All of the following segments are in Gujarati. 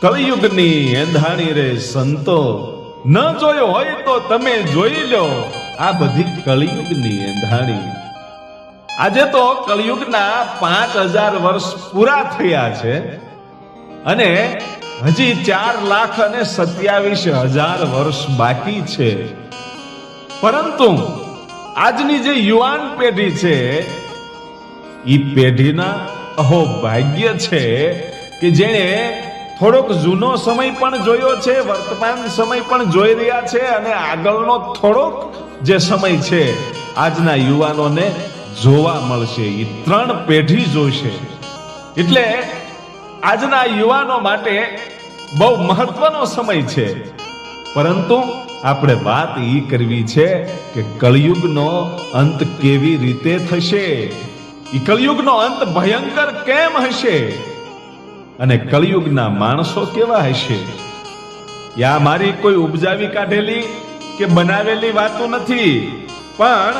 કળિયુગની એંધાણી રે સંતો, ન જોયો હોય તો તમે જોઈ લો આ બધી કળિયુગની એંધાણી. આજે તો કળિયુગના 5000 વર્ષ પૂરા થયા છે અને હજી 4,27,000 વર્ષ બાકી છે. પરંતુ આજની જે યુવાન પેઢી છે એ પેઢીના અહોભાગ્ય છે કે જેણે થોડોક જૂનો સમય પણ જોયો છે, વર્તમાન સમય પણ જોઈ રહ્યા છે અને આગળનો થોડોક જે સમય છે આજના યુવાનોને જોવા મળશે. એ 3 પેઢી જોશે. એટલે આજના યુવાનો માટે બહુ મહત્વનો સમય છે. પરંતુ આપણે વાત એ કરવી છે કે કળિયુગનો અંત કેવી રીતે થશે, એ કળિયુગનો અંત ભયંકર કેમ હશે અને કળિયુગના માણસો કેવા હશે. યા મારી કોઈ ઉપજાવી કાઢેલી કે બનાવેલી વાતો નથી, પણ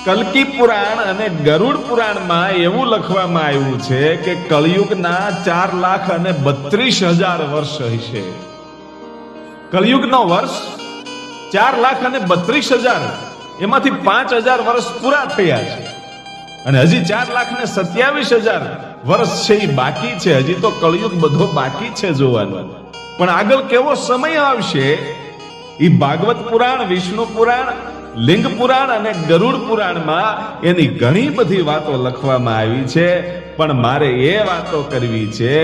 કલ્કી પુરાણ અને ગરુડ પુરાણમાં એવું લખવામાં આવ્યું છે કે કળિયુગના 4,32,000 વર્ષ હશે. કળિયુગનો વર્ષ 4,32,000, એમાંથી 5,000 વર્ષ પૂરા થયા છે અને હજી 4,27,000 વર્ષ છે એ બાકી છે. હજી તો કળિયુગ બધો બાકી છે જોવાનો. પણ આગળ કેવો સમય આવશે એ ભાગવત પુરાણ, વિષ્ણુ પુરાણ, લિંગ પુરાણ અને ગરુડ પુરાણમાં એની ઘણી બધી વાતો લખવામાં આવી છે. પણ મારે એ વાતો કરવી છે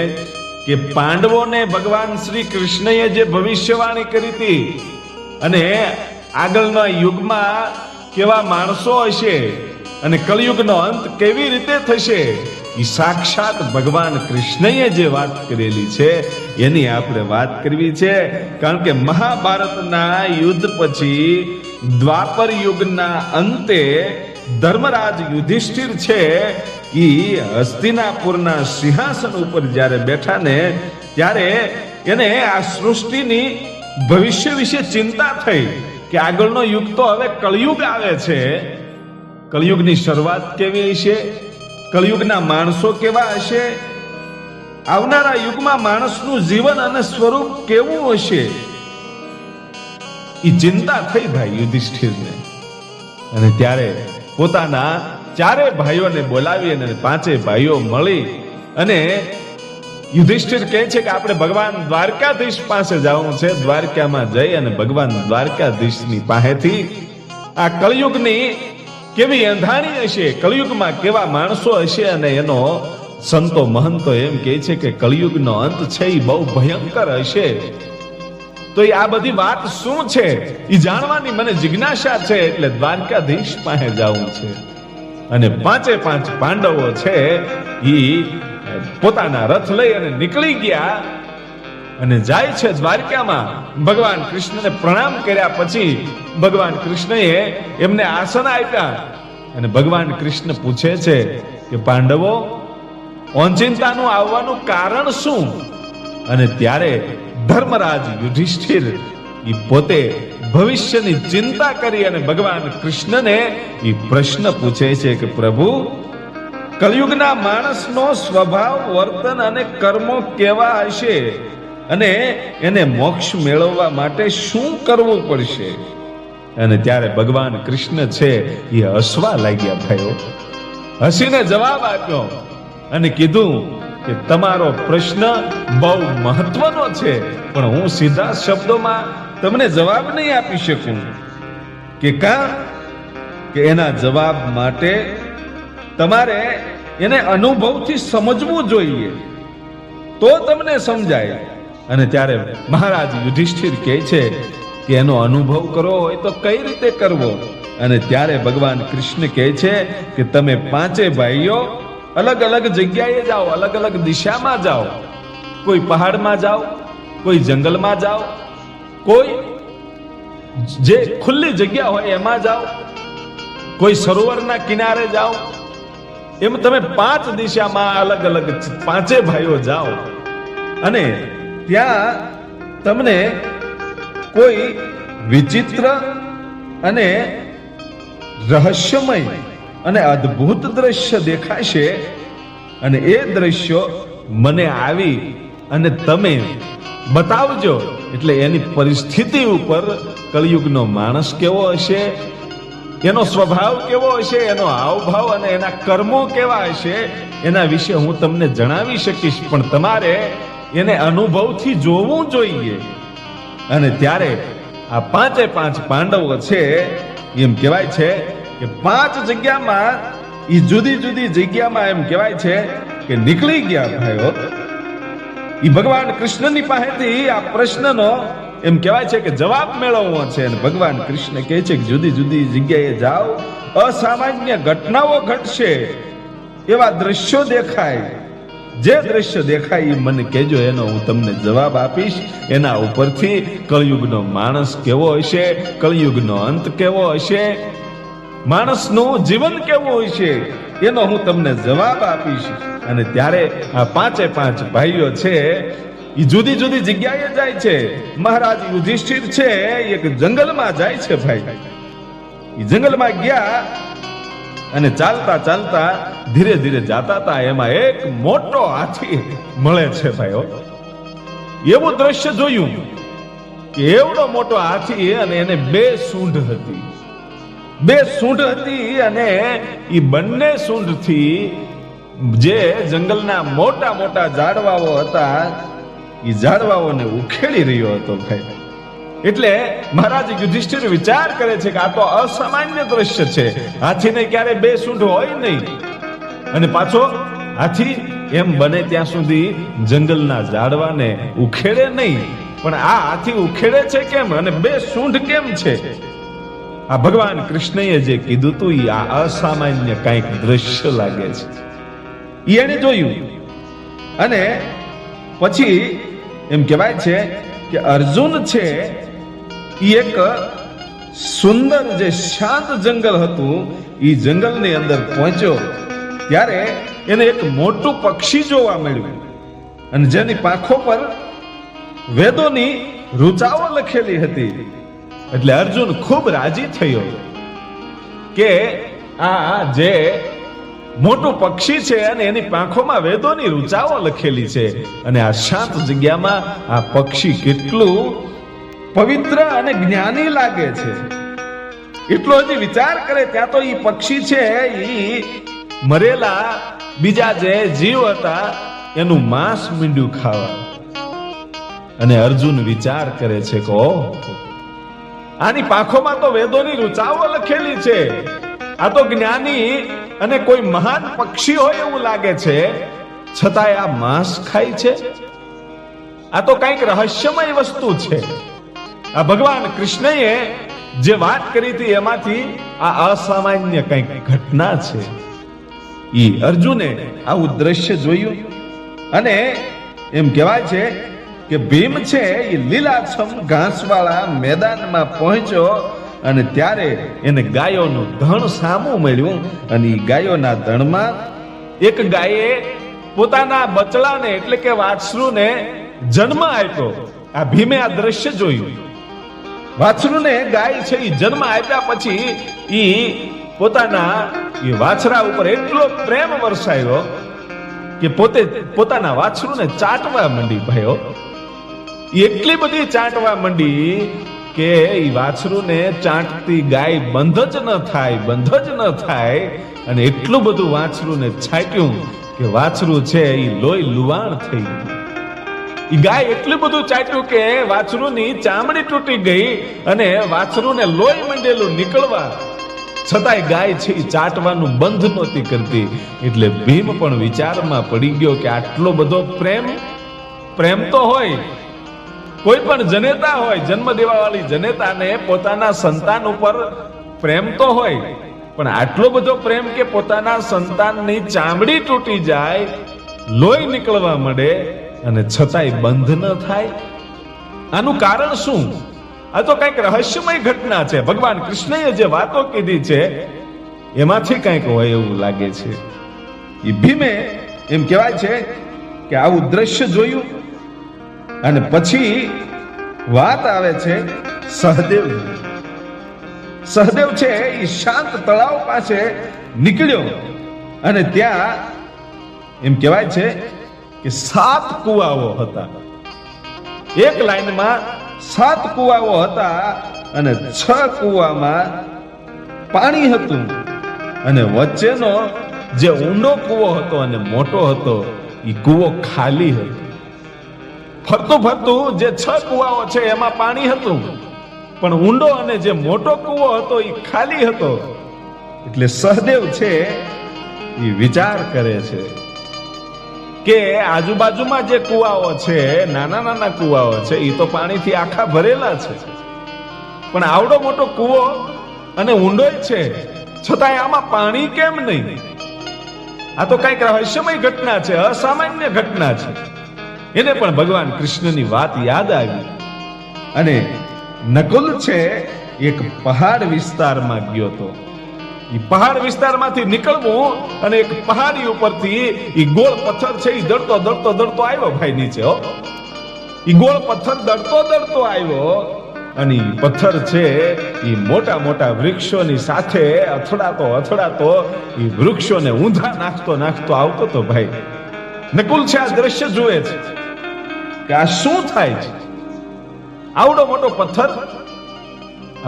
કે પાંડવોને ભગવાન શ્રી કૃષ્ણએ જે ભવિષ્યવાણી કરી હતી અને આગળના યુગમાં કેવા માણસો હશે અને કળિયુગનો અંત કેવી રીતે થશે, એ સાક્ષાત ભગવાન કૃષ્ણએ જે વાત કરેલી છે એની આપણે વાત કરવી છે. કારણ કે મહાભારતના યુદ્ધ પછી દ્વાપર યુગના અંતે ધર્મરાજ યુધિષ્ઠિર છે એ હસ્તિનાપુરના સિંહાસન ઉપર જ્યારે બેઠા ને ત્યારે એને આ સૃષ્ટિની ભવિષ્ય વિશે ચિંતા થઈ કે આગળનો યુગ તો હવે કળિયુગ આવે છે. કળિયુગની શરૂઆત કેવી હશે, કળિયુગના માણસો કેવા હશે, આવનારા યુગમાં માણસનું જીવન અને સ્વરૂપ કેવું હશે, એ ચિંતા થઈ ભાઈ યુધિષ્ઠિરને. અને ત્યારે પોતાના 4 ભાઈઓને બોલાવી અને 5 ભાઈઓ મળી અને યુધિષ્ઠિર કહે છે કે આપણે ભગવાન દ્વારકાધીશ પાસે જવું છે. દ્વારકામાં જઈ અને ભગવાન દ્વારકાધીશની પાસેથી આ કળિયુગની કેવી અંધાણી હશે, કળિયુગમાં કેવા માણસો હશે અને એનો સંતો મહંતો એમ કહે છે કે કળિયુગનો અંત છે એ બહુ ભયંકર હશે. તો આ બધી વાત શું છે એ જાણવાની મને જિજ્ઞાસા છે. એટલે દ્વારકાધીશ પાસે જવું છે અને 5 પાંડવો છે એ પોતાના રથ લઈ અને નીકળી ગયા અને જાય છે દ્વારકામાં. ભગવાન કૃષ્ણને પ્રણામ કર્યા પછી ભગવાન કૃષ્ણએ એમને આસન આપ્યા અને ભગવાન કૃષ્ણ પૂછે છે કે પાંડવો, ઓચિંતાનું આવવાનું કારણ શું? અને ત્યારે ધર્મરાજ યુધિષ્ઠિર એ પોતે ભવિષ્યની ચિંતા કરી અને ભગવાન કૃષ્ણને એ પ્રશ્ન પૂછે છે કે પ્રભુ, કળિયુગના માણસનો સ્વભાવ, વર્તન અને કર્મો કેવા હશે અને એને મોક્ષ મેળવવા માટે શું કરવું પડશે? અને ત્યારે ભગવાન કૃષ્ણ છે એ હસવા લાગ્યા ભાઈઓ. હસીને જવાબ આપ્યો અને કીધું કે તમારો પ્રશ્ન બહુ મહત્વનો છે, પણ હું સીધા શબ્દોમાં તમને જવાબ નહીં આપી શકું. કે એના જવાબ માટે તમારે એને અનુભવથી સમજવું જોઈએ, તો તમને સમજાય. અને ત્યારે મહારાજ યુધિષ્ઠિર કહે છે કે એનો અનુભવ કરવો હોય તો કઈ રીતે કરવો? અને ત્યારે ભગવાન કૃષ્ણ કહે છે કે તમે 5 ભાઈઓ અલગ અલગ જગ્યાએ જાઓ, અલગ અલગ દિશામાં જાઓ. કોઈ પહાડમાં જાઓ, કોઈ જંગલમાં જાઓ, કોઈ જે ખુલ્લી જગ્યા હોય એમાં જાઓ, કોઈ સરોવરના કિનારે જાઓ. એમ તમે 5 દિશામાં અલગ અલગ 5 ભાઈઓ જાઓ અને ત્યાં તમને કોઈ વિચિત્ર અને રહસ્યમય અને અદ્ભુત દ્રશ્ય દેખાશે અને એ દ્રશ્યો મને આવી અને તમે બતાવજો. એટલે એની પરિસ્થિતિ ઉપર કળિયુગનો માણસ કેવો હશે, એનો સ્વભાવ કેવો હશે, એનો હાવભાવ અને એના કર્મો કેવા હશે, એના વિશે હું તમને જણાવી શકીશ, પણ તમારે એને અનુભવથી જોવું જોઈએ. અને ત્યારે આ પાંચે પાંચ પાંડવો છે, એમ કહેવાય છે કે 5 જગ્યામાં, એ જુદી જુદી જગ્યામાં એમ કહેવાય છે કે નીકળી ગયા ભાઈઓ. એ ભગવાન કૃષ્ણની પાસેથી આ પ્રશ્નનો એમ કહેવાય છે કે જવાબ મેળવવો છે. અને ભગવાન કૃષ્ણ કહે છે કે જુદી જુદી જગ્યાએ જાઓ, અસામાન્ય ઘટનાઓ ઘટશે, એવા દ્રશ્યો દેખાય. જે દ્રશ્ય દેખાય એ મને કહેજો, એનો હું તમને જવાબ આપીશ. એના ઉપરથી કળિયુગનો માણસ કેવો હશે, કળિયુગનો અંત કેવો હશે, માણસનું જીવન કેવું હશે, એનો હું તમને જવાબ આપીશ. અને ત્યારે આ પાંચે પાંચ ભાઈઓ છે એ જુદી જુદી જગ્યાએ જાય છે. મહારાજ યુધિષ્ઠિર છે એક જંગલમાં જાય છે ભાઈ. એ જંગલમાં ગયા અને ચાલતા ચાલતા ધીરે ધીરે જાતા હતા, એમાં એક મોટો હાથી મળે છે ભાઈઓ. એવું દ્રશ્ય જોયું કે એવડો મોટો હાથી, અને એને 2 સૂંઢ હતી. 2 સૂંઢ હતી, અને એ બંને સૂંઢથી જે જંગલના મોટા મોટા ઝાડવાઓ હતા એ ઝાડવાઓને ઉખેડી રહ્યો હતો ભાઈ. એટલે મહારાજ યુધિષ્ઠિર વિચાર કરે છે કે આ તો અસામાન્ય દ્રશ્ય છે. હાથીને ક્યારે 2 સૂંઢ હોય નહીં, અને પાછો હાથી એમ બને ત્યાં સુધી જંગલના ઝાડવાને ઉખેડે નહીં, પણ આ હાથી ઉખેડે છે કેમ, અને 2 સૂંઢ કેમ છે? આ ભગવાન કૃષ્ણએ જે કીધું હતું એ આ અસામાન્ય કંઈક દ્રશ્ય લાગે છે. એને જોયું, અને પછી એમ કહેવાય છે કે અર્જુન છે એ એક સુંદર જે શાંત જંગલ હતું એ જંગલની અંદર પહોંચ્યો. ત્યારે એને એક મોટું પક્ષી જોવા મળ્યું, અને જેની પાંખો પર વેદોની ઋચાઓ લખેલી હતી. એટલે અર્જુન ખૂબ રાજી થયો કે આ જે મોટું પક્ષી છે અને એની પાંખોમાં વેદોની ઋચાઓ લખેલી છે, અને આ શાંત જગ્યામાં આ પક્ષી કેટલું પવિત્ર અને જ્ઞાની લાગે છે. એટલો હજી વિચાર કરે ત્યાં તો એ પક્ષી છે એ મરેલા બીજા જે જીવ હતા એનું માંસ મીંડું ખાવા. અને અર્જુન વિચાર કરે છે કે ઓહ, આની પાંખોમાં તો વેદોની ઋચાઓ લખેલી છે, આ તો જ્ઞાની અને કોઈ મહાન પક્ષી હોય એવું લાગે છે, છતાંય આ માંસ ખાય છે. આ તો કંઈક રહસ્યમય વસ્તુ છે. આ ભગવાન કૃષ્ણએ જે વાત કરી હતી એમાંથી આ અસામાન્ય કંઈક ઘટના છે. ઈ અર્જુને આવું દ્રશ્ય જોયું, અને એમ કહેવાય છે કે ભીમ છે એ લીલાછમ ઘાસવાળા મેદાનમાં પહોંચ્યો, અને ત્યારે એને ગાયોનું ધણ સામું મળ્યું. અને એ ગાયોના ધણમાં એક ગાયે પોતાના બચડાને એટલે કે વાછરૂને જન્મ આપ્યો. આ ભીમે આ દ્રશ્ય જોયું. વાછરૂને ગાય છે એ જન્મ આપ્યા પછી એ પોતાના એ વાછરા ઉપર એટલો પ્રેમ વરસાયો કે પોતાના વાછરૂને ચાટવા માંડી ભાઈઓ. એટલી બધી ચાટવા માંડી કે એ વાછરૂને ચાટતી ગાય બંધ જ ન થાય. અને એટલું બધું વાછરૂને છાટ્યું કે વાછરું છે એ લોહી લુવાણ થઈ ગયું. એ ગાય એટલું બધું ચાટ્યું કે વાછરૂની ચામડી તૂટી ગઈ, અને વાછરૂને લોહી મંડેલું નીકળવા છતાંય ગાય છે એ ચાટવાનું બંધ નહોતી કરતી. એટલે ભીમ પણ વિચારમાં પડી ગયો કે આટલો બધો પ્રેમ તો હોય, કોઈ પણ જનેતા હોય, જન્મ દેવા વાળી જનેતાને પોતાના સંતાન ઉપર પ્રેમ તો હોય, પણ આટલો બધો પ્રેમ કે પોતાના સંતાનની ચામડી તૂટી જાય, લોહી નીકળવા માંડે, અને છતાંય બંધ ન થાય. આનું કારણ શું? આ તો કંઈક રહસ્યમય ઘટના છે. ભગવાન કૃષ્ણએ જે વાતો કીધી છે એમાંથી કંઈક હોય એવું લાગે છે. એ ભીમે એમ કહેવાય છે કે આવું દ્રશ્ય જોયું, અને પછી વાત આવે છે સહદેવ. સહદેવ છે એ શાંત તળાવ પાસે નીકળ્યો, અને ત્યાં એમ કહેવાય છે કે 7 કુવાઓ હતા. એક લાઈનમાં 7 કુવાઓ હતા અને 6 કુવામાં પાણી હતું અને વચ્ચેનો જે ઊંડો કૂવો હતો અને મોટો હતો એ કૂવો ખાલી હતો. ફરતું ફરતું જે 6 કુવાઓ છે એમાં પાણી હતું, પણ ઊંડો અને જે મોટો કૂવો હતો એ ખાલી હતો. એટલે સહદેવ છે એ વિચાર કરે છે કે આજુબાજુમાં જે કુવાઓ છે, નાના નાના કુવાઓ છે, એ તો પાણીથી આખા ભરેલા છે, પણ આવડો મોટો કૂવો અને ઊંડો છે, છતાંય આમાં પાણી કેમ નહીં? આ તો કઈક રહસ્યમય ઘટના છે, અસામાન્ય ઘટના છે. એને પણ ભગવાન કૃષ્ણની વાત યાદ આવી અને નકુલ છે એક પહાડ વિસ્તારમાં ગયો હતો. એ પહાડ વિસ્તારમાંથી નીકળવું અને એક પહાડી ઉપરથી એ ગોળ પથ્થર છે એ દળતો દળતો દળતો આવ્યો ભાઈ નીચે. એ ગોળ પથ્થર દળતો દળતો આવ્યો અને પથ્થર છે એ મોટા મોટા વૃક્ષોની સાથે અથડાતો અથડાતો એ વૃક્ષોને ઊંધા નાખતો નાખતો આવતો તો ભાઈ. નકુલ છે આ દ્રશ્ય જુએ છે કે આ શું થાય છે. આવડો મોટો પથ્થર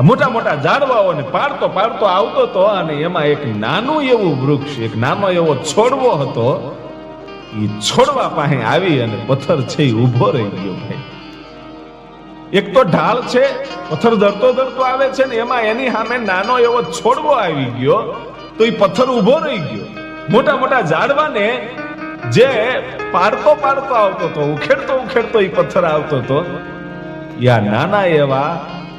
મોટા મોટા ઝાડવાઓને પાડતો પાડતો આવતો હતો અને એમાં એક નાનું એવું વૃક્ષ, એક નાનો એવો છોડવો હતો. એ છોડવા પાસે આવી અને પથ્થર છે એ ઊભો રહી ગયો ભાઈ. એક તો ઢાળ છે, પથ્થર દળતો દળતો આવે છે ને એમાં એની સામે નાનો એવો છોડવો આવી ગયો તો એ પથ્થર ઊભો રહી ગયો. મોટા મોટા ઝાડવાને જે પાડતો પાડતો આવતો હતો, ઉખેડતો ઉખેડતો એ પથ્થર આવતો હતો, યા નાના એવા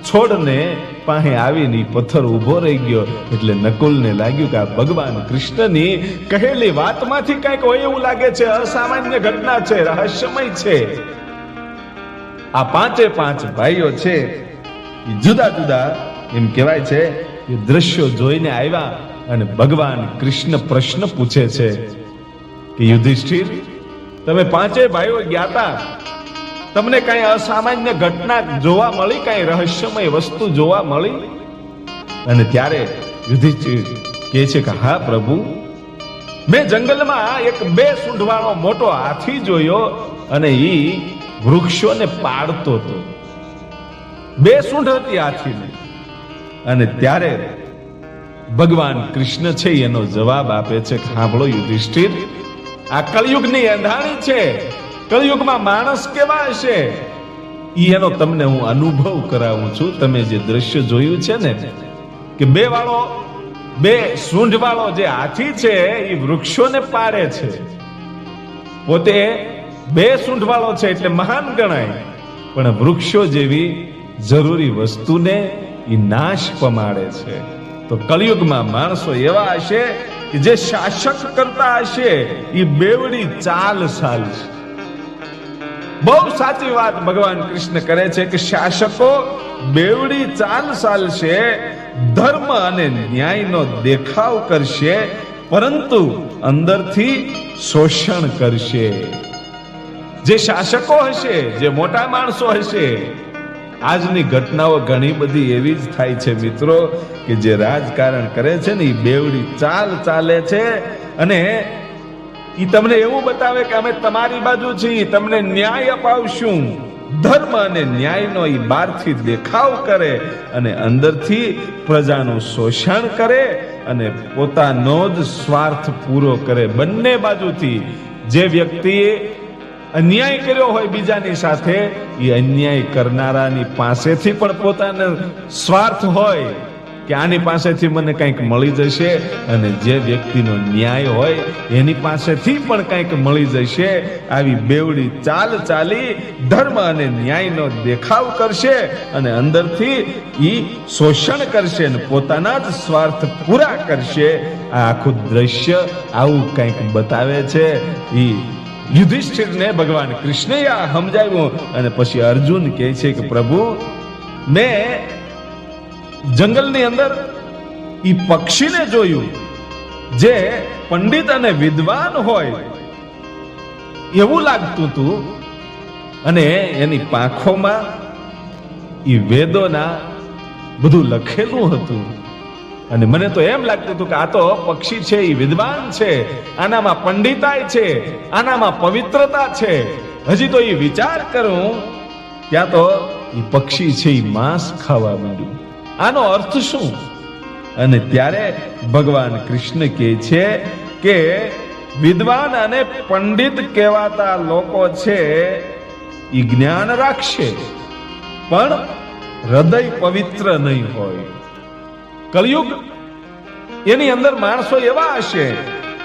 છોડને પાસે આવીને પથ્થર ઊભો રહી ગયો. એટલે નકુલને લાગ્યું કે આ ભગવાન કૃષ્ણની કહેલી વાતમાંથી કંઈક હોય એવું લાગે છે, અસામાન્ય ઘટના છે, રહસ્યમય છે. આ 5 ભાઈઓ છે એ જુદા જુદા એમ કહેવાય છે કે દ્રશ્યો જોઈને આવ્યા અને ભગવાન કૃષ્ણ પ્રશ્ન પૂછે છે કે યુધિષ્ઠિર, તમે 5 ભાઈઓ ગયા હતા, તમને કઈ અસામાન્ય ઘટના જોવા મળી, કઈ રહસ્યમય વસ્તુ જોવા મળી? અને ત્યારે યુધિષ્ઠિર કહે છે કે હા પ્રભુ, મેં જંગલમાં એક 2 સૂંઢવાળો મોટો હાથી જોયો અને ઈ વૃક્ષોને પાડતો હતો. 2 સૂંઢ હતી હાથીને. અને ત્યારે ભગવાન કૃષ્ણ છે એનો જવાબ આપે છે કે સાંભળો યુધિષ્ઠિર, આ કળિયુગની અંધાણી છે. કળિયુગમાં માણસ કેવા હશે એનો તમને હું અનુભવ કરાવું છું. તમે જે દ્રશ્ય જોયું છે ને કે 2 સૂંઢ વાળો જે હાથી છે એ વૃક્ષોને પાડે છે, પોતે 2 સૂંઢ વાળો છે એટલે મહાન ગણાય, પણ વૃક્ષો જેવી જરૂરી વસ્તુને એ નાશ પમાડે છે. તો કળિયુગમાં માણસો એવા હશે કે જે શાસક કરતા હશે એ બેવડી ચાલ ચાલશે. બહુ સાચી વાત ભગવાન કૃષ્ણ કરે છે કે શાસકો બેવડી ચાલ ચાલશે, ધર્મ અને ન્યાયનો દેખાવ કરશે, પરંતુ અંદરથી શોષણ કરશે. જે શાસકો હશે, જે મોટા માણસો હશે, આજની ઘટનાઓ ઘણી બધી એવી જ થાય છે મિત્રો કે જે રાજકારણ કરે છે ને એ બેવડી ચાલ ચાલે છે અને ઈ તમને એવું બતાવે કે અમે તમારી બાજુ છીએ, તમને ન્યાય અપાવશું. ધર્મ અને ન્યાયનો ઈ બહારથી દેખાવ કરે અને અંદરથી પ્રજાનું શોષણ કરે અને પોતાનો જ સ્વાર્થ પૂરો કરે. બંને બાજુથી જે વ્યક્તિએ અન્યાય કર્યો હોય બીજાની સાથે, એ અન્યાય કરનારાની પાસેથી પણ પોતાનો સ્વાર્થ હોય કે આની પાસેથી મને કંઈક મળી જશે, અને જે વ્યક્તિનો ન્યાય હોય એની પાસેથી પણ કંઈક મળી જશે. આવી બેવડી ચાલ ચાલી ધર્મ અને ન્યાયનો દેખાવ કરશે અને અંદરથી ઈ શોષણ કરશે અને પોતાના જ સ્વાર્થ પૂરા કરશે. આ આખું દ્રશ્ય આવું કંઈક બતાવે છે. ઈ યુધિષ્ઠિરને ભગવાન કૃષ્ણએ આ સમજાવ્યું અને પછી અર્જુન કહે છે કે પ્રભુ, મેં જંગલની અંદર ઈ પક્ષીને જોયું જે પંડિત અને વિદ્વાન હોય એવું લાગતું હતું અને એની પાંખોમાં ઈ વેદોના બધું લખેલું હતું અને મને તો એમ લાગતું હતું કે આ તો પક્ષી છે, ઈ વિદ્વાન છે, આનામાં પંડિતાઈ છે, આનામાં પવિત્રતા છે. હજી તો એ વિચાર કરું ત્યાં તો એ પક્ષી છે એ માંસ ખાવા માંડ્યું. આનો અર્થ શું? અને ત્યારે ભગવાન કૃષ્ણ કહે છે કે વિદ્વાન અને પંડિત કહેવાતા લોકો છે એ જ્ઞાન રાખશે પણ હૃદય પવિત્ર નહીં હોય. કલયુગ એની અંદર માણસો એવા હશે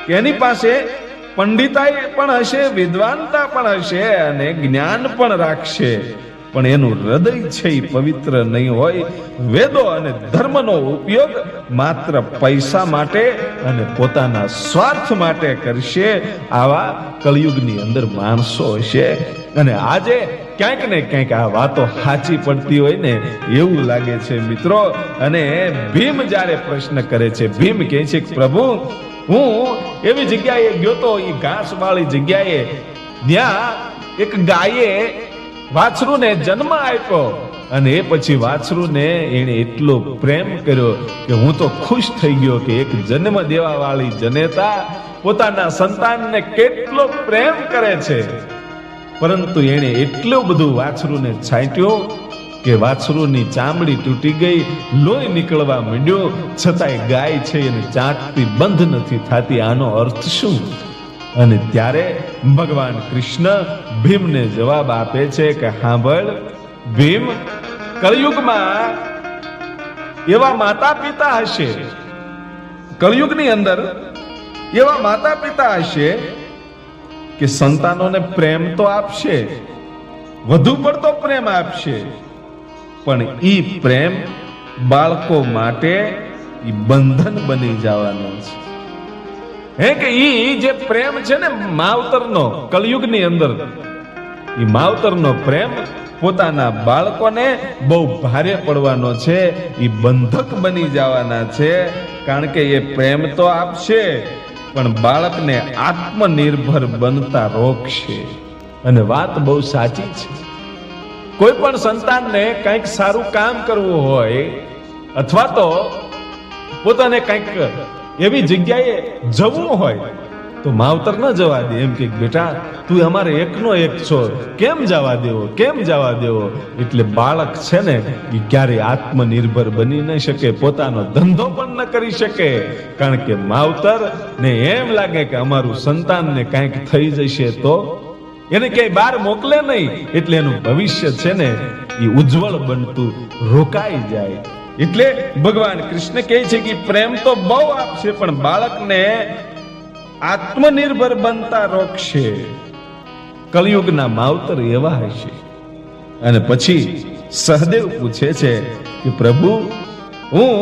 કે એની પાસે પંડિતાઈ પણ હશે, વિદ્વાનતા પણ હશે અને જ્ઞાન પણ રાખશે, પણ એનું હૃદય છે એ પવિત્ર નહીં હોય. વેદો અને ધર્મનો ઉપયોગ માત્ર પૈસા માટે અને પોતાના સ્વાર્થ માટે કરશે. આવા કલયુગની અંદર માણસો હશે. અને આજે ક્યાંક ને ક્યાંક આ વાતો સાચી પડતી હોય ને એવું લાગે છે મિત્રો. અને ભીમ જ્યારે પ્રશ્ન કરે છે, ભીમ કહે છે કે પ્રભુ, હું એવી જગ્યાએ ગયો તો, એ ઘાસ વાળી જગ્યાએ, ત્યાં એક ગાયે વાછરૂને જન્મ આપ્યો અને એ પછી વાછરૂને એને એટલો પ્રેમ કર્યો કે હું તો ખુશ થઈ ગયો કે એક જન્મ દેવા વાળી જનેતા પોતાના સંતાનને કેટલો પ્રેમ કરે છે. પરંતુ એને એટલું બધું વાછરૂને છાંટ્યું કે વાછરૂની ચામડી તૂટી ગઈ, લોહી નીકળવા માંડ્યું, છતાંય ગાય છે એને ચાટતી બંધ નથી થતી. આનો અર્થ શું? અને ત્યારે ભગવાન કૃષ્ણ ભીમને જવાબ આપે છે કે સાંભળ ભીમ, કલયુગમાં એવા માતા પિતા હશે, કલયુગની અંદર એવા માતા પિતા હશે કે સંતાનોને પ્રેમ તો આપશે, વધુ પડતો પ્રેમ આપશે, પણ ઈ પ્રેમ બાળકો માટે ઈ બંધન બની જવાનો છે. હે કે ઈ જે પ્રેમ છે ને માવતરનો, કલયુગની અંદર ઈ માવતરનો પ્રેમ પોતાના બાળકોને બહુ ભારે પડવાનો છે, ઈ બંધક બની જવાના છે. કારણ કે એ પ્રેમ તો આપશે પણ બાળકને આત્મનિર્ભર બનતા રોકશે. અને વાત બહુ સાચી છે. કોઈ પણ સંતાનને કંઈક સારું કામ કરવું હોય અથવા તો પોતાને કંઈક એવી જગ્યાએ જવું હોય તો માવતર ન જવા દે. એમ કે બેટા તું અમારે એકનો એક છો, કેમ જવા દેવો, કેમ જવા દેવો. એટલે બાળક છે ને એ ક્યારેય આત્મનિર્ભર બની ન શકે, પોતાનો ધંધો પણ ન કરી શકે. કારણ કે માવતર ને એમ લાગે કે અમારું સંતાનને કંઈક થઈ જશે તો એને ક્યાંય બહાર મોકલે નહીં, એટલે એનું ભવિષ્ય છે ને એ ઉજ્જવળ બનતું રોકાઈ જાય. એટલે ભગવાન કૃષ્ણ કહે છે કે પ્રેમ તો બહુ આપશે પણ બાળકને આત્મનિર્ભર બનતા રોકશે. કલયુગના માવતર એવા હશે. અને પછી સહદેવ પૂછે છે કે પ્રભુ, હું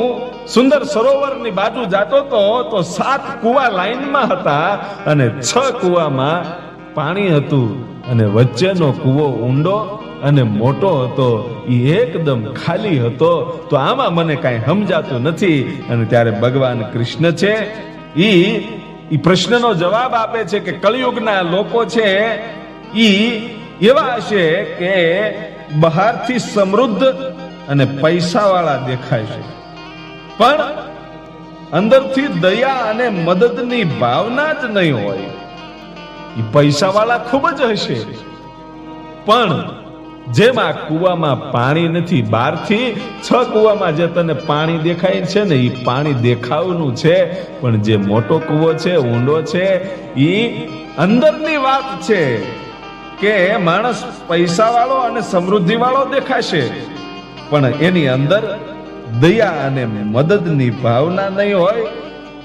સુંદર સરોવરની બાજુ જાતો તો 7 કુવા લાઈનમાં હતા અને 6 કુવામાં પાણી હતું અને વચ્ચેનો કુવો ઊંડો અને મોટો હતો, એ એકદમ ખાલી હતો. તો આમાં મને કાંઈ સમજાતું નથી. અને ત્યારે ભગવાન કૃષ્ણ છે ઈ પ્રશ્નનો જવાબ આપે છે કે કલયુગના લોકો છે ઈ એવા હશે કે બહારથી સમૃદ્ધ અને પૈસાવાળા દેખાય છે પણ અંદરથી દયા અને મદદની ભાવના જ નહીં હોય. એ પૈસાવાળા ખૂબ જ હશે પણ જેમ આ કુવામાં પાણી નથી, બહારથી 6 કુવામાં જે તને પાણી દેખાય છે ને એ પાણી દેખાવનું છે, પણ જે મોટો કુવો છે, ઊંડો છે, એ અંદરની વાત છે કે માણસ પૈસાવાળો અને સમૃદ્ધિવાળો દેખાશે પણ એની અંદર દયા અને મદદની ભાવના નહીં હોય.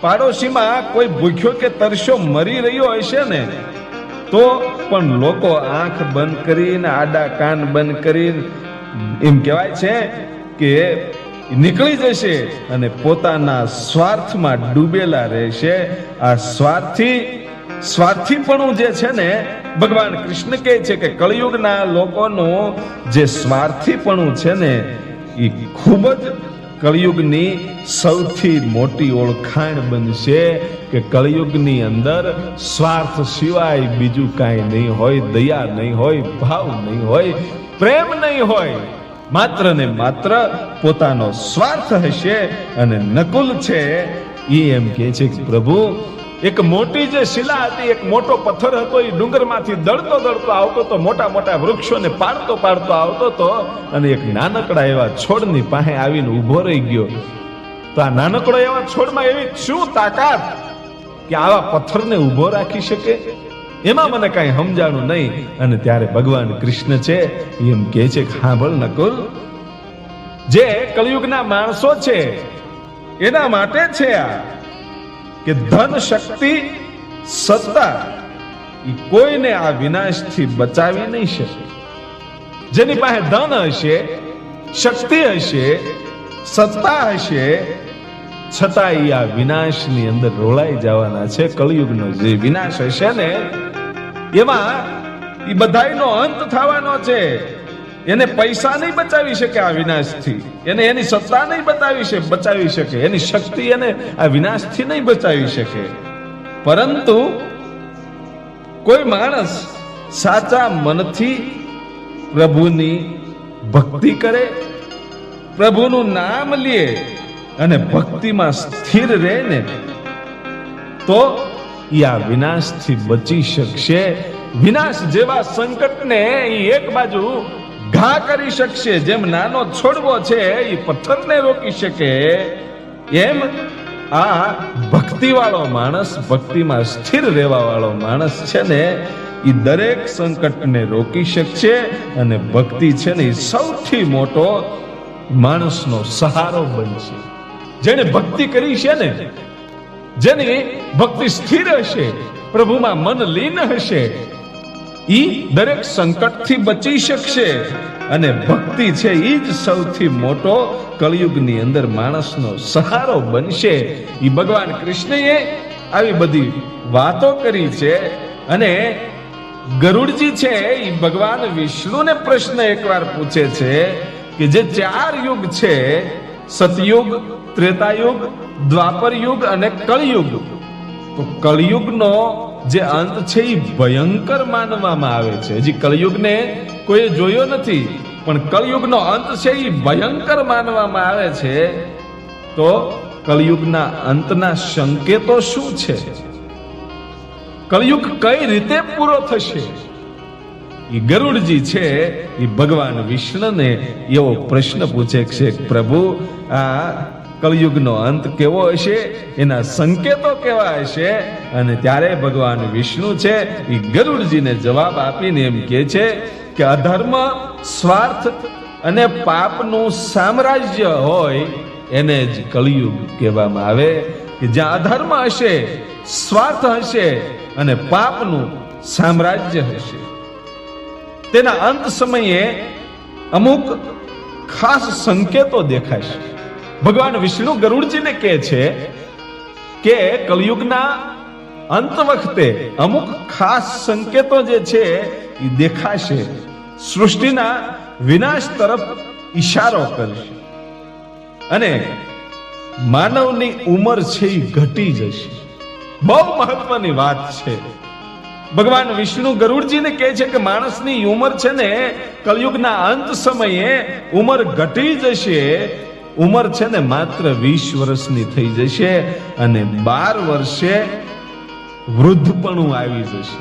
પાડોશીમાં કોઈ ભૂખ્યો કે તરસ્યો મરી રહ્યો હશે ને તો પણ લોકો આંખ બંધ કરીને, આડા કાન બંધ કરીને એમ કહેવાય છે કે નીકળી જશે અને પોતાના સ્વાર્થમાં ડૂબેલા રહેશે. આ સ્વાર્થીપણું જે છે ને, ભગવાન કૃષ્ણ કહે છે કે કળિયુગના લોકોનું જે સ્વાર્થીપણું છે ને એ ખૂબ જ કળિયુગની સૌથી મોટી ઓળખાણ બનશે કે કળિયુગની અંદર સ્વાર્થ સિવાય બીજું કાંઈ નહીં હોય, દયા નહીં હોય, ભાવ નહીં હોય, પ્રેમ નહીં હોય, માત્ર ને માત્ર પોતાનો સ્વાર્થ હશે. અને નકુલ છે એ એમ કહે છે કે પ્રભુ એક મોટી જે શિલા હતી, એક મોટો પથ્થર હતો, એ ડુંગરમાંથી દળતો દળતો આવતો તો, મોટા મોટા વૃક્ષોને પાડતો પાડતો આવતો તો, અને એક નાનકડા એવા છોડની પાસે આવીને ઊભો રહી ગયો. તો આ નાનકડો એવા છોડમાં એવી શું તાકાત કે આવા પથ્થરને ઊભો રાખી શકે? એમાં મને કઈ સમજાણું નહીં. અને ત્યારે ભગવાન કૃષ્ણ છે એમ કહે છે કે સાંભળ નકુલ, જે કળિયુગના માણસો છે એના માટે છે આ કે ધન, શક્તિ, સત્તા એ કોઈને આ વિનાશથી બચાવી નહીં શકે. જેની પાસે ધન હશે, શક્તિ હશે, સત્તા હશે, છતાં એ આ વિનાશની અંદર રોળાઈ જવાના છે. કળિયુગનો જે વિનાશ હશે ને એમાં એ બધાયનો અંત થવાનો છે. એને પૈસા નહીં બચાવી શકે આ વિનાશથી, એને એની સત્તા નહીં બચાવી શકે, એની શક્તિ એને આ વિનાશથી નહીં બચાવી શકે. પરંતુ કોઈ માણસ સાચા મનથી પ્રભુની ભક્તિ કરે, પ્રભુનું નામ લે અને ભક્તિમાં સ્થિર રહે ને, તો એ આ વિનાશથી બચી શકશે. વિનાશ જેવા સંકટને એ એક બાજુ ઘા કરી શકશે. જેમ નાનો છોડવો છે એ પથ્થરને રોકી શકે, એમ આ ભક્તિ વાળો માણસ, ભક્તિમાં સ્થિર રહેવા વાળો માણસ છે ને, એ દરેક સંકટને રોકી શકશે. અને ભક્તિ છે ને એ સૌથી મોટો માણસનો સહારો બનશે. જેને ભક્તિ કરી છે ને, જેની ભક્તિ સ્થિર હશે, પ્રભુમાં મન લીન હશે, ઈ દરેક સંકટથી બચી શકશે. અને ભક્તિ છે ઈ જ સૌથી મોટો કળિયુગની અંદર માણસનો સહારો બનશે. ઈ ભગવાન કૃષ્ણએ આવી બધી વાતો કરી છે. અને ગરુડજી છે ઈ ભગવાન વિષ્ણુને પ્રશ્ન એકવાર પૂછે છે કે જે 4 યુગ છે, સતયુગ, ત્રેતાયુગ, દ્વાપર યુગ અને કળિયુગ, તો કળિયુગનો જે અંત છે એ ભયંકર માનવામાં આવે છે. હજી કળિયુગને કોઈ જોયો નથી, પણ કળિયુગનો અંત છે એ ભયંકર માનવામાં આવે છે. તો કળિયુગના અંતના સંકેતો શું છે? કળિયુગ કઈ રીતે પૂરો થશે? એ ગરુડજી છે એ ભગવાન વિષ્ણુને એવો પ્રશ્ન પૂછે છે, પ્રભુ આ કળિયુગનો અંત કેવો હશે, એના સંકેતો કેવા હશે? અને ત્યારે ભગવાન વિષ્ણુ છે એ ગરુડજીને જવાબ આપીને એમ કહે છે કે અધર્મ, સ્વાર્થ અને પાપનું સામ્રાજ્ય હોય એને જ કળિયુગ કહેવામાં આવે. કે જ્યાં અધર્મ હશે, સ્વાર્થ હશે અને પાપનું સામ્રાજ્ય હશે, તેના અંત સમયે અમુક ખાસ સંકેતો દેખાશે. ભગવાન વિષ્ણુ ગરુડજીને કહે છે કે કળિયુગના અંત વખતે અમુક ખાસ સંકેતો જે છે એ દેખાશે, સૃષ્ટિના વિનાશ તરફ ઈશારો કરશે અને માનવની ઉંમર છે એ ઘટી જશે. બહુ મહત્વની વાત છે. ભગવાન વિષ્ણુ ગરુડજીને કહે છે કે માણસની ઉંમર છે ને કળિયુગના અંત સમયે ઉંમર ઘટી જશે. ઉંમર છે ને માત્ર 20 વર્ષની થઈ જશે અને 12 વર્ષે વૃદ્ધપણું આવી જશે.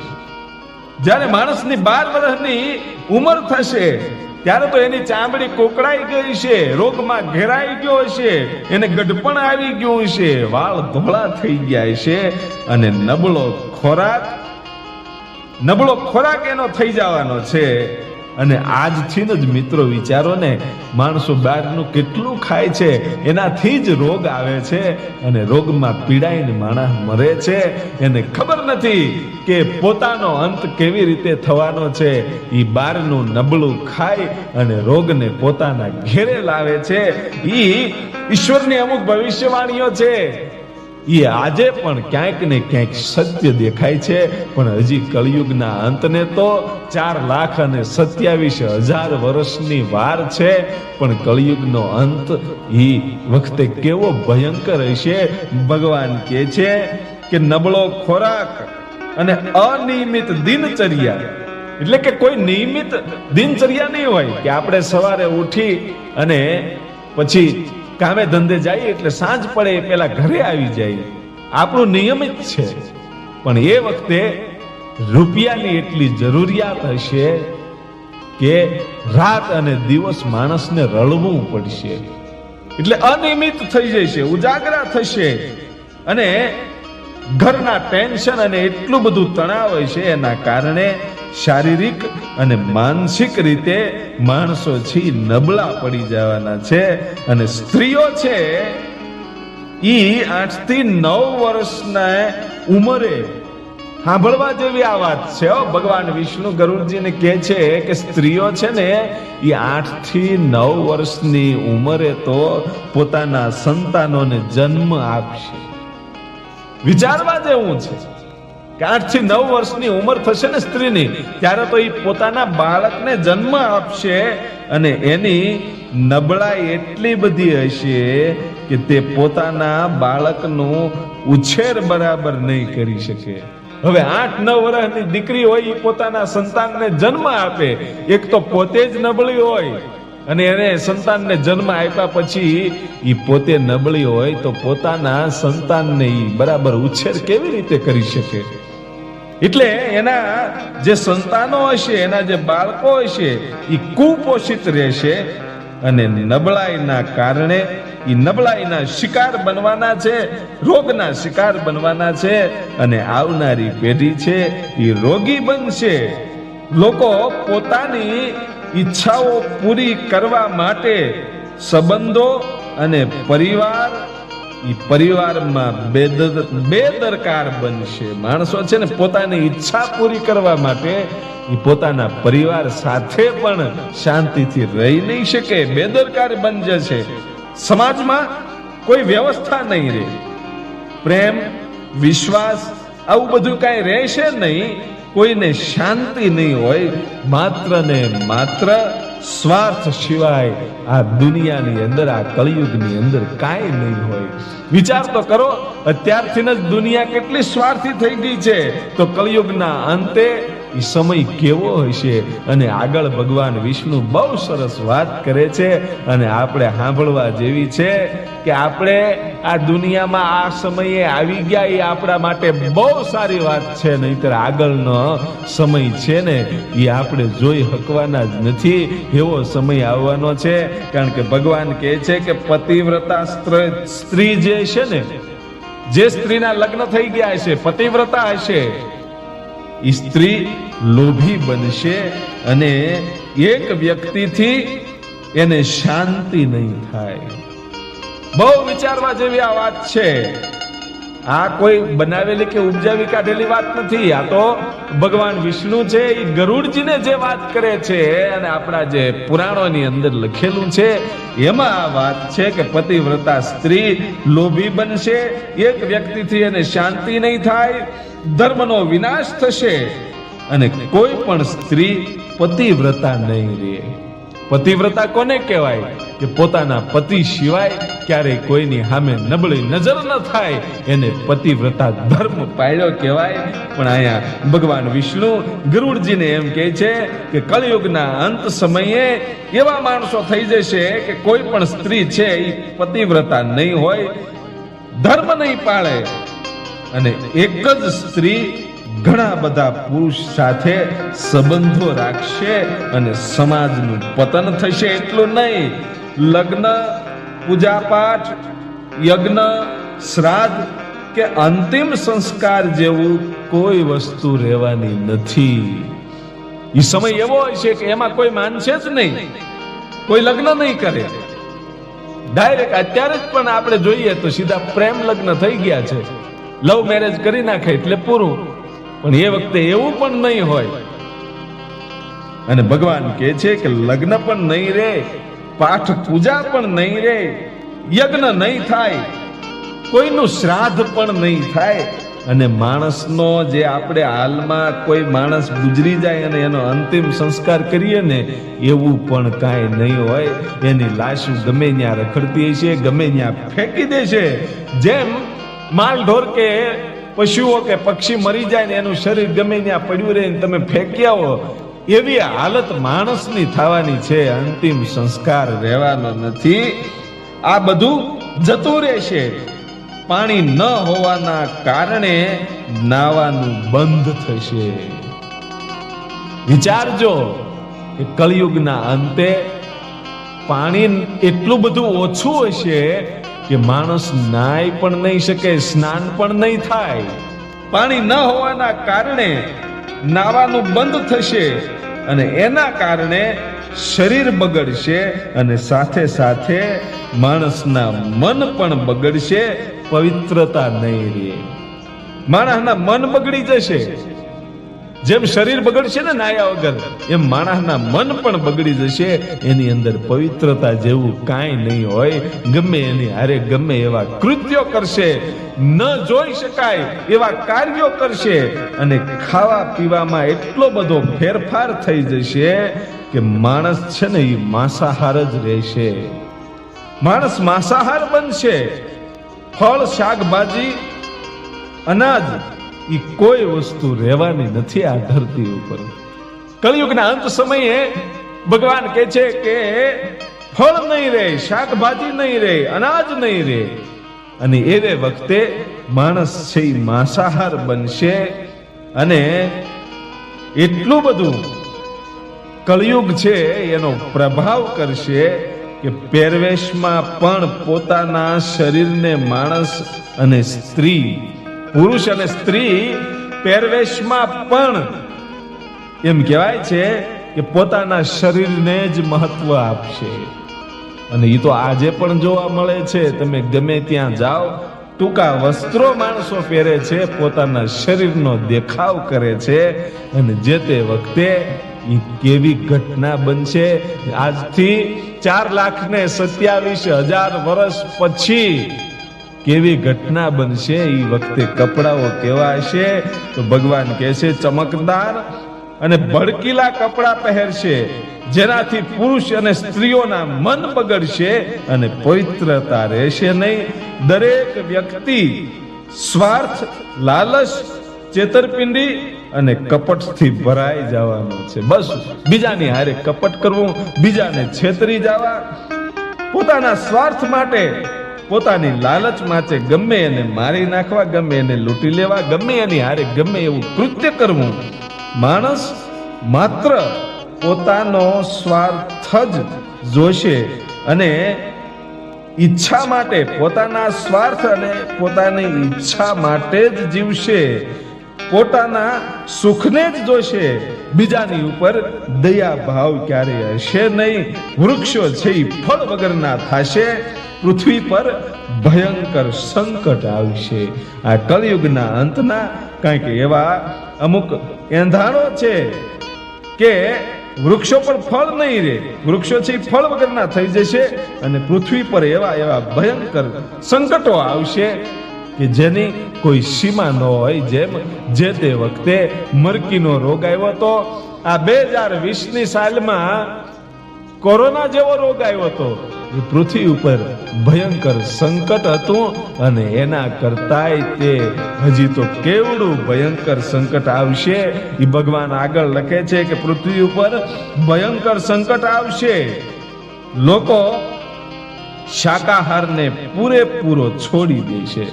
જ્યારે માણસની 12 વર્ષની ઉંમર થશે ત્યારે તો એની ચામડી કોકડાઈ ગઈ છે, રોગમાં ઘેરાઈ ગયો હશે, એને ગઢપણ આવી ગયું હશે, વાળ ધોળા થઈ ગયા હશે અને નબળો ખોરાક એનો થઈ જવાનો છે. અને આજથી જ મિત્રો વિચારો ને, માણસો બહારનું કેટલું ખાય છે, એનાથી જ રોગ આવે છે અને રોગમાં પીડાઈને માણસ મરે છે. એને ખબર નથી કે પોતાનો અંત કેવી રીતે થવાનો છે. એ બહારનું નબળું ખાય અને રોગને પોતાના ઘેરે લાવે છે. એ ઈશ્વરની અમુક ભવિષ્યવાણીઓ છે. એ આજે પણ ક્યાંક ને ક્યાંક સત્ય દેખાય છે. પણ હજી કળિયુગના અંતને તો 4,27,000 વર્ષની વાર છે. પણ કળિયુગનો અંત એ વખતે કેવો ભયંકર હશે. ભગવાન કહે છે કે નબળો ખોરાક અને અનિયમિત દિનચર્યા, એટલે કે કોઈ નિયમિત દિનચર્યા નહીં હોય કે આપણે સવારે ઉઠી અને પછી કામે ધંધે જઈએ એટલે સાંજ પડે પેલા ઘરે આવી જાય. આપણું નિયમિત છે, પણ એ વખતે રૂપિયાની એટલી જરૂરિયાત હશે કે રાત અને દિવસ માણસને રળવું પડશે, એટલે અનિયમિત થઈ જશે, ઉજાગરા થશે, અને ઘરના ટેન્શન અને એટલું બધું તણાવ છે, એના કારણે શારીરિક અને માનસિક રીતે માણસો છે નબળા પડી જવાના છે. અને સ્ત્રીઓ છે ઈ 8 થી 9 વર્ષના ઉંમરે, સાંભળવા જેવી આ વાત છે. ભગવાન વિષ્ણુ ગરુડજીને કહે છે કે સ્ત્રીઓ છે ને એ 8 થી 9 વર્ષની ઉંમરે તો પોતાના સંતાનોને જન્મ આપશે. વિચારવા જેવું છે કે 8 થી 9 વર્ષની ઉંમર થશે ને સ્ત્રીની, ત્યારે તો એ પોતાના બાળકને જન્મ આપશે, અને એની નબળાઈ એટલી બધી હશે કે તે પોતાના બાળકનું ઉછેર બરાબર નહીં કરી શકે. હવે 8-9 વર્ષની દીકરી હોય, એ પોતાના સંતાનને જન્મ આપે, એક તો પોતે જ નબળી હોય, અને એને સંતાનને જન્મ આપ્યા પછી એ પોતે નબળી હોય તો પોતાના સંતાનને બરાબર ઉછેર કેવી રીતે કરી શકે? એટલે એના જે સંતાનો હશે, એના જે બાળકો હશે, એ કુપોષિત રહેશે, અને નબળાઈના કારણે એ નબળાઈના શિકાર બનવાના છે, રોગના શિકાર બનવાના છે, અને આવનારી પેઢી છે એ રોગી બનશે. લોકો પોતાની ઈચ્છાઓ પૂરી કરવા માટે સંબંધો અને પરિવારમાં બેદરકાર બનશે. માણસો છે ને પોતાની ઈચ્છા પૂરી કરવા માટે એ પોતાના પરિવાર સાથે પણ શાંતિથી રહી નહીં શકે, બેદરકાર બની જશે. સમાજમાં કોઈ વ્યવસ્થા નહીં રહે, પ્રેમ વિશ્વાસ આવું બધું કાંઈ રહેશે નહીં, કોઈને શાંતિ નહીં હોય, માત્ર ને માત્ર સ્વાર્થ સિવાય આ દુનિયાની અંદર, આ કળિયુગની અંદર કાંઈ નહીં હોય. વિચાર તો કરો, અત્યારથી જ દુનિયા કેટલી સ્વાર્થી થઈ ગઈ છે, તો કળિયુગના અંતે એ સમય કેવો હશે? અને આગળ ભગવાન વિષ્ણુ બહુ સરસ વાત કરે છે, અને આપણે સાંભળવા જેવી છે કે આપણે આ દુનિયામાં આ સમયે આવી ગયા, એ આપણા માટે બહુ સારી વાત છે. નહીંતર આગળનો સમય છે ને એ આપણે જોઈ શકવાના જ નથી, એવો સમય આવવાનો છે. કારણ કે ભગવાન કહે છે કે પતિવ્રતા સ્ત્રી જે છે ને, જે સ્ત્રીના લગ્ન થઈ ગયા હશે, પતિવ્રતા હશે, સ્ત્રી લોભી બનશે, અને એક વ્યક્તિથી એને શાંતિ નહીં થાય. બહુ વિચારવા જેવી આ વાત છે. આ કોઈ બનાવેલી કે ઉપજાવી કાઢેલી વાત નથી. આ તો ભગવાન વિષ્ણુ છે એ ગરુડજીને જે વાત કરે છે, અને આપણા જે પુરાણોની અંદર લખેલું છે એમાં આ વાત છે કે પતિવ્રતા સ્ત્રી લોભી બનશે, એક વ્યક્તિથી એને શાંતિ નહીં થાય, ધર્મનો વિનાશ થશે, અને કોઈ પણ સ્ત્રી પતિવ્રતા નહીં રહે. પતિવ્રતા કોને કહેવાય? કે પોતાના પતિ સિવાય ક્યારેય કોઈની સામે નબળી નજર ન થાય, એને પતિવ્રતા ધર્મ પાળ્યો કહેવાય. પણ અહીંયા ભગવાન વિષ્ણુ ગરુડજીને એમ કહે છે કે કળિયુગના અંત સમયે એવા માણસો થઈ જશે કે કોઈ પણ સ્ત્રી છે એ પતિવ્રતા નહીં હોય, ધર્મ નહીં પાળે, અને એક જ સ્ત્રી ઘણા બધા પુરુષ સાથે સંબંધો રાખશે, અને સમાજનું પતન થશે. એટલું નહીં, લગ્ન, પૂજાપાઠ, યજ્ઞ, શ્રાદ્ધ કે અંતિમ સંસ્કાર જેવું કોઈ વસ્તુ રહેવાની નથી. એ સમય એવો હોય છે કે એમાં કોઈ માનશે જ નહીં, કોઈ લગ્ન નહીં કરે. ડાયરેક્ટ અત્યારે જ પણ આપણે જોઈએ તો સીધા પ્રેમ લગ્ન થઈ ગયા છે, લવ મેરેજ કરી નાખે એટલે પૂરું. પણ એ વખતે એવું પણ નહીં હોય. અને ભગવાન કહે છે કે લગ્ન પણ નહીં રહે, પાઠ પૂજા પણ નહીં રહે, યજ્ઞ નહીં થાય, કોઈનું શ્રાદ્ધ પણ નહીં થાય, અને માણસનો જે આપણે હાલમાં કોઈ માણસ ગુજરી જાય અને એનો અંતિમ સંસ્કાર કરીએ ને, એવું પણ કાંઈ નહીં હોય. એની લાશ ગમે ત્યાં રખડતી હશે, ગમે ત્યાં ફેંકી દેશે. જેમ માલ ઢોર કે પશુઓ કે પક્ષી મરી જાય ને એનું શરીર ગમે ત્યાં પડ્યું રહે, તમે ફેંકી આવો, એવી હાલત માણસની થવાની છે. અંતિમ સંસ્કાર રહેવાનો નથી, આ બધું જતું રહેશે. પાણી ન હોવાના કારણે નાવાનું બંધ થશે. વિચારજો કે કળિયુગના અંતે પાણી એટલું બધું ઓછું હશે કે માણસ નાય પણ નહીં શકે, સ્નાન પણ નહીં થાય. પાણી ન હોવાના કારણે નાવાનું બંધ થશે અને એના કારણે શરીર બગડશે અને સાથે સાથે માણસના મન પણ બગડશે, પવિત્રતા નહીં રહે. માણસના મન બગડી જશે. જેમ શરીર બગડશે ને નાયા વગર, એમ માણસના મન પણ બગડી જશે. એની અંદર પવિત્રતા જેવું કાંઈ નહીં હોય. ગમે એની હારે ગમે એવા કૃત્યો કરશે, ન જોઈ શકાય એવા કાર્યો કરશે અને ખાવા પીવામાં એટલો બધો ફેરફાર થઈ જશે કે માણસ છે ને એ માંસાહાર જ રહેશે. માણસ માંસાહાર બનશે. ફળ, શાકભાજી, અનાજ એ કોઈ વસ્તુ રહેવાની નથી આ ધરતી ઉપર. કળિયુગના અંત સમયે ભગવાન કહે છે કે ફળ નહીં રહે, શાકભાજી નહીં રહે, અનાજ નહીં રહે. અને એ વખતે માણસ છે એ માંસાહાર બનશે. અને એટલું બધું કળિયુગ છે એનો પ્રભાવ કરશે કે પહેરવેશમાં પણ પોતાના શરીરને માણસ અને સ્ત્રી, પુરુષ અને સ્ત્રી પહેરવેશમાં પણ એમ કહેવાય છે કે પોતાના શરીરને જ મહત્વ આપશે. અને એ તો આજે પણ જોવા મળે છે. તમે ગમે ત્યાં જાઓ, ટૂંકા વસ્ત્રો માણસો પહેરે છે, પોતાના શરીરનો દેખાવ કરે છે. અને જે તે વખતે એ કેવી ઘટના બનશે. આજથી 4,27,000 વર્ષ પછી કેવી ઘટના બનશે. એ વખતે કપડાઓ કેવા હશે તો ભગવાન કહે છે ચમકદાર અને ભડકીલા કપડા પહેરશે, જેનાથી પુરુષ અને સ્ત્રીઓના મન બગડશે અને પવિત્રતા રહેશે નહીં. દરેક વ્યક્તિ સ્વાર્થ, લાલચ, છેતરપિંડી અને કપટથી ભરાઈ જવાનો છે. બસ બીજાની હારે કપટ કરવું, બીજાને છેતરી જવા, પોતાના સ્વાર્થ માટે, પોતાની લાલચ માટે ગમે એને મારી નાખવા, ગમે એને લૂંટી લેવા, ગમે એની હારે ગમે એવું કૃત્ય કરવું. માણસ માત્ર પોતાનો સ્વાર્થ જ જોશે અને ઈચ્છા માટે, પોતાના સ્વાર્થ અને પોતાની ઈચ્છા માટે જ જીવશે. પોતાના સુખને જ જોશે. બીજાની ઉપર દયા ભાવ ક્યારે હશે નહીં. વૃક્ષો છે એ ફળ વગરના થશે. પૃથ્વી પર ભયંકર સંકટ આવશે. આ કળિયુગના અંતના કંઈક એવા અમુક એંધાણો છે કે વૃક્ષો પર ફળ નહીં રહે. વૃક્ષો છે એ ફળ વગરના થઈ જશે અને પૃથ્વી પર એવા ભયંકર સંકટો આવશે કે જેની કોઈ સીમા ન હોય. જેમ જે તે વખતે મરકીનો રોગ આવ્યો હતો, આ 2020ની સાલમાં કોરોના જેવો રોગ આવ્યો હતો. એ પૃથ્વી ઉપર ભયંકર સંકટ હતું અને એના કરતાંય તે હજી તો કેવડું ભયંકર સંકટ આવશે એ ભગવાન આગળ લખે છે કે પૃથ્વી ઉપર ભયંકર સંકટ આવશે. લોકો શાકાહારને પૂરેપૂરો છોડી દેશે,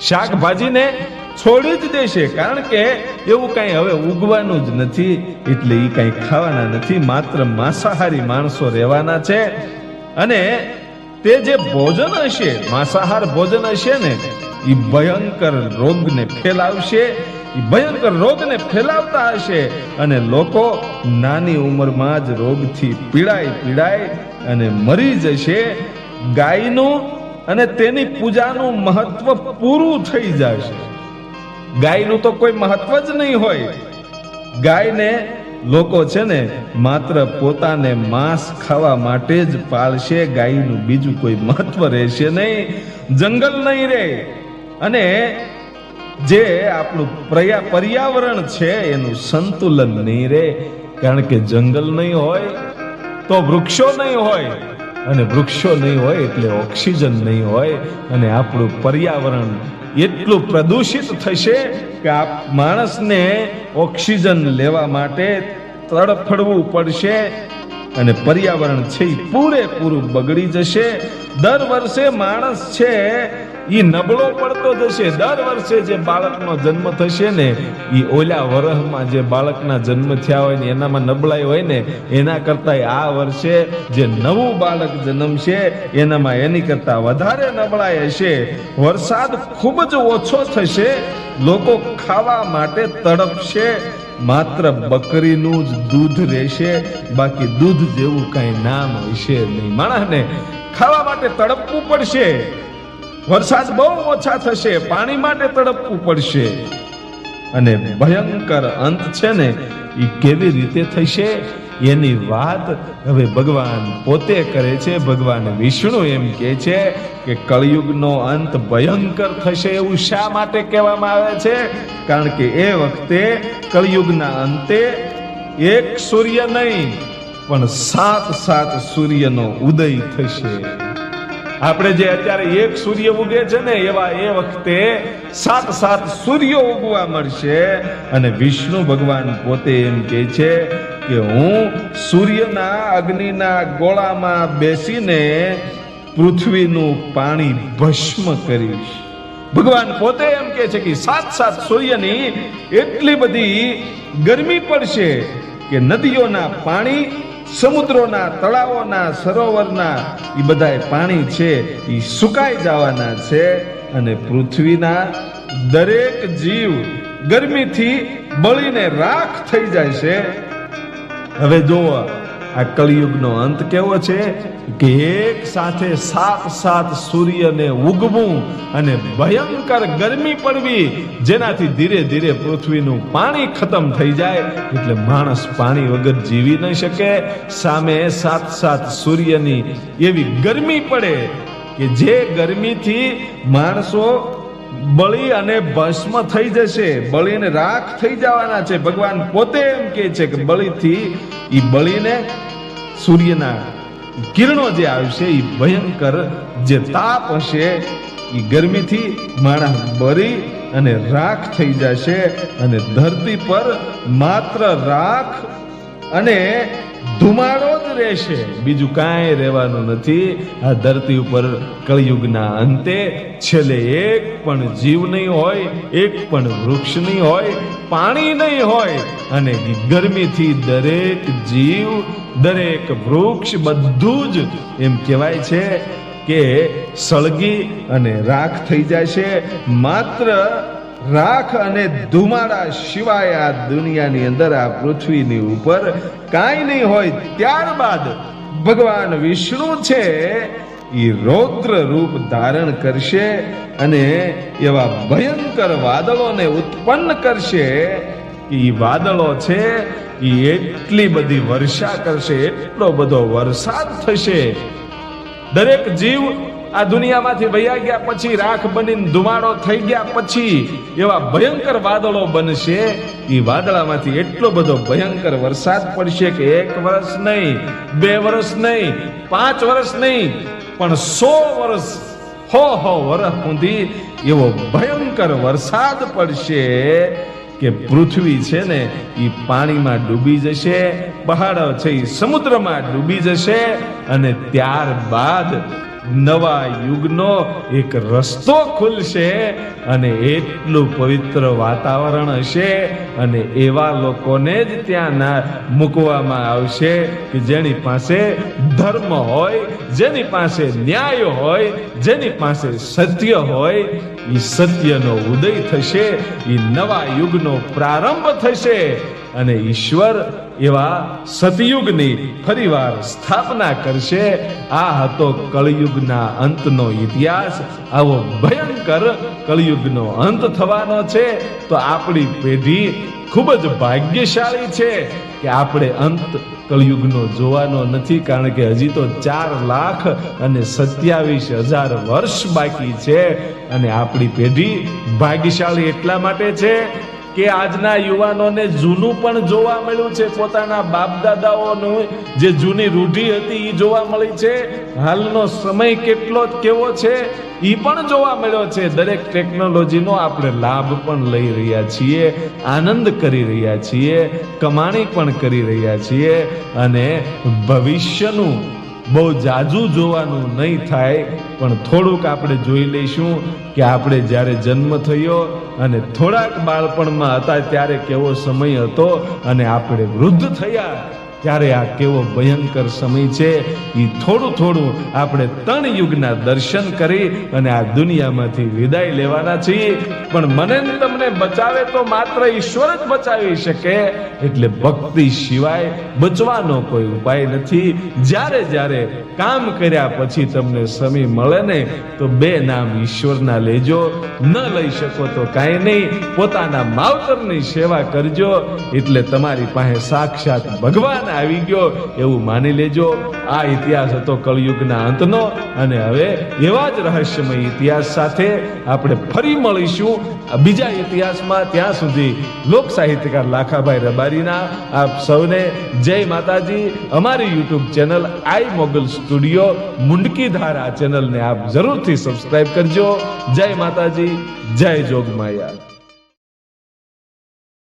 શાકભાજીને છોડી જ દેશે. કારણ કે એવું કઈ હવે ઉગવાનું જ નથી, એટલે એ કઈ ખાવાના નથી. માત્ર માંસાહારી માણસો રહેવાના છે. અને તે જે ભોજન હશે, માંસાહાર ભોજન હશે ને, એ ભયંકર રોગને ફેલાવશે. એ ભયંકર રોગને ફેલાવતા હશે અને લોકો નાની ઉંમરમાં જ રોગથી પીડાય અને મરી જશે. ગાયનું અને તેની પૂજાનું મહત્વ પૂરું થઈ જશે. ગાયનું તો કોઈ મહત્વ જ નહીં હોય. ગાયને લોકો છે ને માત્ર પોતાને માંસ ખાવા માટે જ પાળશે. ગાયનું બીજું કોઈ મહત્વ રહેશે નહીં. જંગલ નહીં રહે અને જે આપણું પર્યાવરણ છે એનું સંતુલન નહીં રહે. કારણ કે જંગલ નહીં હોય તો વૃક્ષો નહીં હોય અને વૃક્ષો નહીં હોય એટલે ઓક્સિજન નહીં હોય અને આપણું પર્યાવરણ એટલું પ્રદૂષિત થશે કે આ માણસને ઓક્સિજન લેવા માટે તડફડવું પડશે અને પર્યાવરણ છે એ પૂરેપૂરું બગડી જશે. દર વર્ષે માણસ છે ઈ નબળો પડતો જશે. દર વર્ષે જે બાળકનો જન્મ થશે ને ઈ ઓલા વરહમાં જે બાળકના જન્મ થયા હોય ને એનામાં નબળાઈ હોય ને એના કરતા આ વર્ષે જે નવું બાળક જન્મશે એનામાં એની કરતા વધારે નબળાઈ હશે. વરસાદ ખૂબ જ ઓછો થશે. લોકો ખાવા માટે તડપશે. માત્ર બકરીનું જ દૂધ રહેશે, બાકી દૂધ જેવું કઈ નામ હશે નહીં. માણસને ખાવા માટે તડપવું પડશે. વરસાદ બહુ ઓછા થશે, પાણી માટે તડપવું પડશે. અને ભયંકર અંત છે ને એ કેવી રીતે થશે એની વાત હવે ભગવાન પોતે કરે છે. ભગવાન વિષ્ણુ એમ કહે છે કે કળિયુગનો અંત ભયંકર થશે. એવું શા માટે કહેવામાં આવે છે? કારણ કે એ વખતે કળિયુગના અંતે એક સૂર્ય નહીં પણ 7 સૂર્યનો ઉદય થશે. આપણે જે અત્યારે એક સૂર્ય ઉગે છે ને એવા એ વખતે 7 સૂર્યો ઉગવા મળશે. અને વિષ્ણુ ભગવાન પોતે એમ કહે છે કે હું સૂર્યના અગ્નિના ગોળામાં બેસીને પૃથ્વીનું પાણી ભસ્મ કરીશ. ભગવાન પોતે એમ કહે છે કે 7 સૂર્યની એટલી બધી ગરમી પડશે કે નદીઓના પાણી, સમુદ્રોના, તળાવોના, સરોવરના એ બધા પાણી છે એ સુકાઈ જવાના છે. અને પૃથ્વીના દરેક જીવ ગરમીથી બળીને રાખ થઈ જાય છે. હવે જુઓ આ કળિયુગનો અંત કેવો છે કે એક સાથે 7 સૂર્યને ઉગવું અને ભયંકર ગરમી પડવી, જેનાથી ધીરે ધીરે પૃથ્વીનું પાણી ખતમ થઈ જાય. એટલે માણસ પાણી વગર જીવી ન શકે. સામે 7 સૂર્યની એવી ગરમી પડે કે જે ગરમીથી માણસો બળી અને ભસ્મ થઈ જશે, બળીને રાખ થઈ જવાના છે. ભગવાન પોતે એમ કહે છે કે બળીથી ઈ બળીને સૂર્યના કિરણો જે આવશે એ ભયંકર જે તાપ હશે એ ગરમીથી માણસ બળી અને રાખ થઈ જશે. અને ધરતી પર માત્ર રાખ અને ધુમાડો જ રહેશે, બીજું કાંઈ રહેવાનું નથી. આ ધરતી ઉપર કળિયુગના અંતે છેલ્લે એક પણ જીવ નહીં હોય, એક પણ વૃક્ષ નહીં હોય, પાણી નહીં હોય. અને ગરમીથી દરેક જીવ, દરેક વૃક્ષ બધું જ એમ કહેવાય છે કે સળગી અને રાખ થઈ જશે. માત્ર રાખ અને ધુમાડા સિવાય આ દુનિયાની અંદર, આ પૃથ્વીની ઉપર કાંઈ નહીં હોય. ત્યારબાદ ભગવાન વિષ્ણુ છે એ રૌદ્ર રૂપ ધારણ કરશે અને એવા ભયંકર વાદળોને ઉત્પન્ન કરશે કે એ વાદળો છે એ એટલી બધી વર્ષા કરશે, એટલો બધો વરસાદ થશે. દરેક જીવ આ દુનિયામાંથી વયા ગયા પછી, રાખ બનીને ધુમાડો થઈ ગયા પછી એવા ભયંકર વાદળો બનશે. એ વાદળામાંથી એટલો બધો ભયંકર વરસાદ પડશે કે 1 વર્ષ નહીં, 2 વર્ષ નહીં, 5 વર્ષ નહીં, પણ 100 વર્ષ, 100 વર્ષ સુધી એવો ભયંકર વરસાદ પડશે કે પૃથ્વી છે ને એ પાણીમાં ડૂબી જશે, પહાડો છે એ સમુદ્રમાં ડૂબી જશે. અને ત્યારબાદ નવા યુગનો એક રસ્તો ખુલશે અને એટલું પવિત્ર વાતાવરણ હશે અને એવા લોકોને જ ત્યાં મૂકવામાં આવશે કે જેની પાસે ધર્મ હોય, જેની પાસે ન્યાય હોય, જેની પાસે સત્ય હોય. એ સત્યનો ઉદય થશે, એ નવા યુગનો પ્રારંભ થશે અને ઈશ્વર એવા સતયુગની ફરીવાર સ્થાપના કરશે. આ હતો કળિયુગના અંતનો ઇતિહાસ. આવો ભયંકર કળિયુગનો અંત થવાનો છે. તો આપણી પેઢી ખૂબ જ ભાગ્યશાળી છે કે આપણે અંત કળિયુગનો જોવાનો નથી, કારણ કે હજી તો 4,27,000 વર્ષ બાકી છે. અને આપણી પેઢી ભાગ્યશાળી એટલા માટે છે કે આજના યુવાનોને જૂનું પણ જોવા મળ્યું છે. પોતાના બાપ દાદાઓનું જે જૂની રૂઢી હતી એ જોવા મળી છે. હાલનો સમય કેવો છે એ પણ જોવા મળ્યો છે. દરેક ટેકનોલોજીનો આપણે લાભ પણ લઈ રહ્યા છીએ, આનંદ કરી રહ્યા છીએ, કમાણી પણ કરી રહ્યા છીએ. અને ભવિષ્યનું બહુ જાજુ જોવાનું નહીં થાય, પણ થોડુંક આપણે જોઈ લઈશું કે આપણે જ્યારે જન્મ થયો અને થોડાક બાળપણમાં હતા ત્યારે કેવો સમય હતો, અને આપણે વૃદ્ધ થયા ત્યારે આ કેવો ભયંકર સમય છે. એ થોડું થોડું આપણે 3 યુગના દર્શન કરી અને આ દુનિયામાંથી વિદાય લેવાના છીએ. પણ મને ને તમને બચાવે તો માત્ર ઈશ્વર જ બચાવી શકે, એટલે ભક્તિ સિવાય બચવાનો કોઈ ઉપાય નથી. જ્યારે જ્યારે કામ કર્યા પછી તમને સમય મળે ને તો 2 નામ ઈશ્વરના લેજો. ન લઈ શકો તો કાંઈ નહીં, પોતાના માવતરની સેવા કરજો, એટલે તમારી પાસે સાક્ષાત ભગવાન આવી ગયો એવું માની લેજો. આ ઇતિહાસ હતો કળિયુગના અંતનો, અને હવે એવા જ રહસ્યમય ઇતિહાસ સાથે આપણે ફરી મળીશું બીજા ઇતિહાસમાં. ત્યાં સુધી લોક સાહિત્યકાર લાખાભાઈ રબારીના આપ સૌને જય માતાજી. અમારી યુટ્યુબ ચેનલ આઈ મોગલ સ્ટુડિયો મુંડકીધાર, આ ચેનલને આપ જરૂરથી સબસ્ક્રાઇબ કરજો. જય માતાજી, જય જોગમાયા.